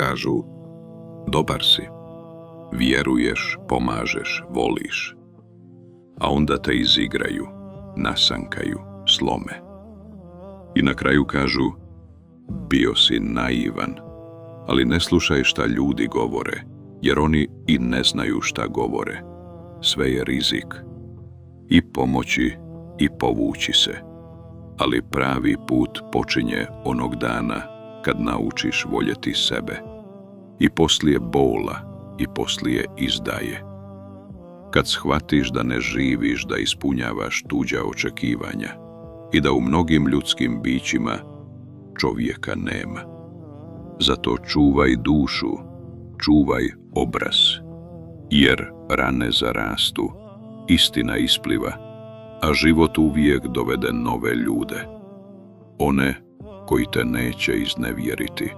kažu: dobar si, vjeruješ, pomažeš, voliš. A onda te izigraju, nasankaju, slome. I na kraju kažu: bio si naivan, ali ne slušaj šta ljudi govore, jer oni i ne znaju šta govore. Sve je rizik. I pomoći i povući se. Ali pravi put počinje onog dana kad naučiš voljeti sebe. I poslije bola i poslije izdaje. Kad shvatiš da ne živiš da ispunjavaš tuđa očekivanja i da u mnogim ljudskim bićima čovjeka nema. Zato čuvaj dušu, čuvaj obraz, jer rane zarastu, istina ispliva, a život uvijek dovede nove ljude, one koji te neće iznevjeriti.